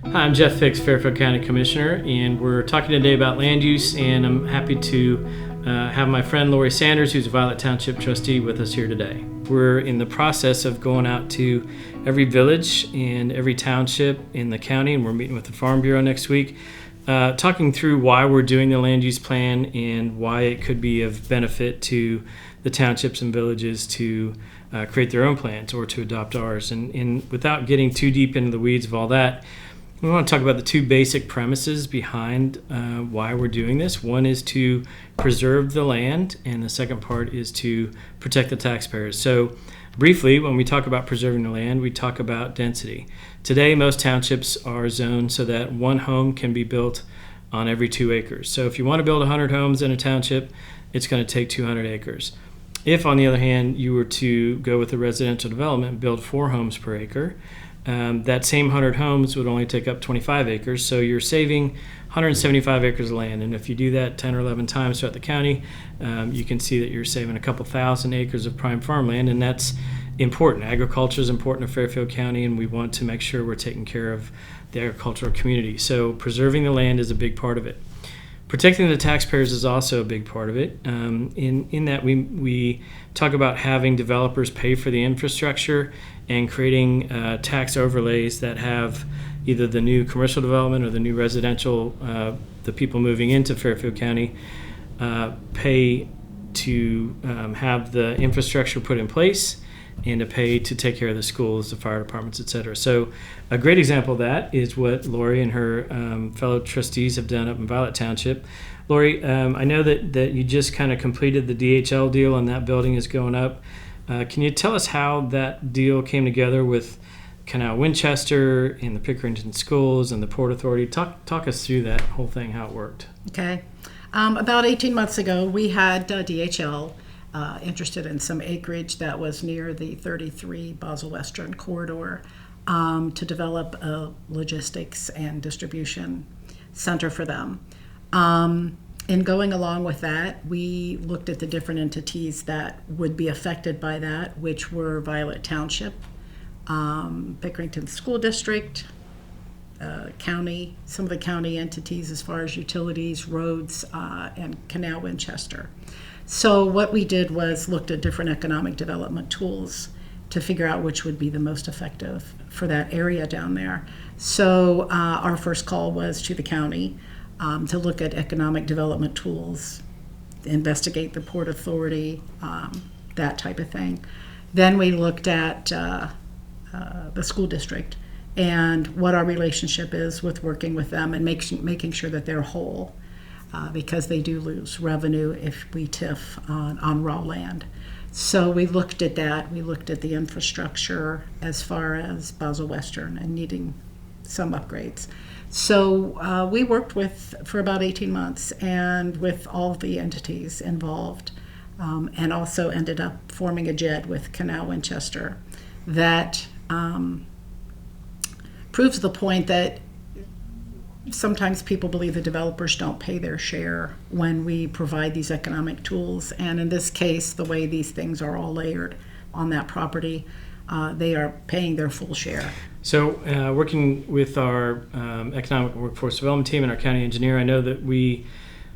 Hi, I'm Jeff Fix, Fairfield County Commissioner, and we're talking today about land use, and I'm happy to have my friend Lori Sanders, who's a Violet Township trustee, with us here today. We're in the process of going out to every village and every township in the county, and we're meeting with the Farm Bureau next week, talking through why we're doing the land use plan and why it could be of benefit to the townships and villages to create their own plans or to adopt ours. And without getting too deep into the weeds of all that, we want to talk about the two basic premises behind why we're doing this. One is to preserve the land, and the second part is to protect the taxpayers. So briefly, when we talk about preserving the land, we talk about density. Today, most townships are zoned so that one home can be built on every 2 acres. So if you want to build 100 homes in a township, it's going to take 200 acres. If, on the other hand, you were to go with a residential development and build 4 homes per acre, that same 100 homes would only take up 25 acres, so you're saving 175 acres of land. And if you do that 10 or 11 times throughout the county, you can see that you're saving a couple thousand acres of prime farmland, and that's important. Agriculture is important to Fairfield County, and we want to make sure we're taking care of the agricultural community. So preserving the land is a big part of it. Protecting the taxpayers is also a big part of it. In that we talk about having developers pay for the infrastructure and creating tax overlays that have either the new commercial development or the new residential, the people moving into Fairfield County, pay to have the infrastructure put in place and to pay to take care of the schools, the fire departments, et cetera. So a great example of that is what Lori and her fellow trustees have done up in Violet Township. Lori, I know that you just kind of completed the DHL deal and that building is going up. Can you tell us how that deal came together with Canal Winchester and the Pickerington schools and the Port Authority? Talk us through that whole thing, how it worked. Okay. About 18 months ago, we had DHL interested in some acreage that was near the 33 Basel Western corridor to develop a logistics and distribution center for them. In going along with that, we looked at the different entities that would be affected by that, which were Violet Township, Pickerington School District, county, some of the county entities as far as utilities, roads, and Canal Winchester. So what we did was looked at different economic development tools to figure out which would be the most effective for that area down there. So our first call was to the county to look at economic development tools, investigate the Port Authority, that type of thing. Then we looked at the school district and what our relationship is with working with them and making sure that they're whole. Because they do lose revenue if we TIF on raw land. So we looked at that. We looked at the infrastructure as far as Basel Western and needing some upgrades. So we worked for about 18 months and with all the entities involved, and also ended up forming a JED with Canal Winchester that proves the point that sometimes people believe the developers don't pay their share when we provide these economic tools. And in this case, the way these things are all layered on that property, they are paying their full share. So working with our economic workforce development team and our county engineer, I know that we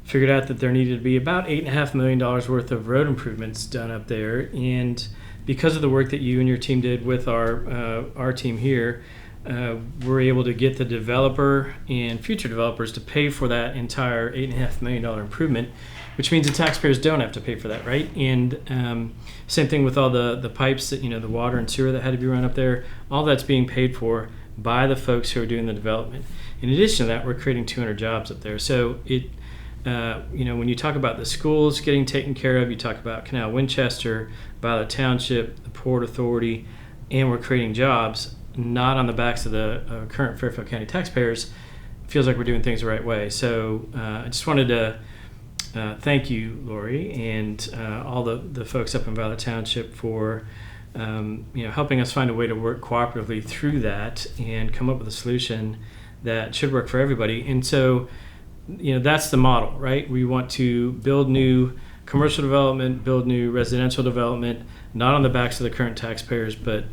figured out that there needed to be about $8.5 million worth of road improvements done up there. And because of the work that you and your team did with our team here, we're able to get the developer and future developers to pay for that entire $8.5 million improvement, which means the taxpayers don't have to pay for that, right? And same thing with all the pipes that, the water and sewer that had to be run up there. All that's being paid for by the folks who are doing the development. In addition to that, we're creating 200 jobs up there. So it, when you talk about the schools getting taken care of, you talk about Canal Winchester, Violet Township, the Port Authority, and we're creating jobs not on the backs of the current Fairfield County taxpayers. It feels like we're doing things the right way. So I just wanted to thank you, Lori, and all the folks up in Violet Township for helping us find a way to work cooperatively through that and come up with a solution that should work for everybody. And so, that's the model, right? We want to build new commercial development, build new residential development, not on the backs of the current taxpayers, but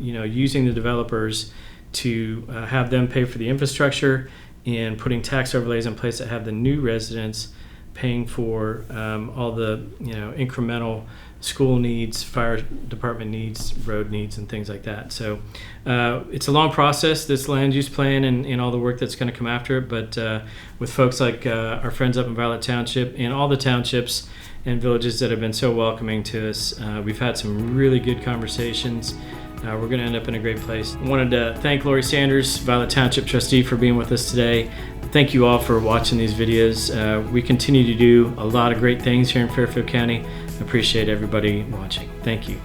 using the developers to have them pay for the infrastructure and putting tax overlays in place that have the new residents paying for all the incremental school needs, fire department needs, road needs, and things like that. So it's a long process, this land use plan and all the work that's going to come after it. But with folks like our friends up in Violet Township and all the townships and villages that have been so welcoming to us, we've had some really good conversations. We're going to end up in a great place. I wanted to thank Lori Sanders, Violet Township Trustee, for being with us today. Thank you all for watching these videos. We continue to do a lot of great things here in Fairfield County. Appreciate everybody watching. Thank you.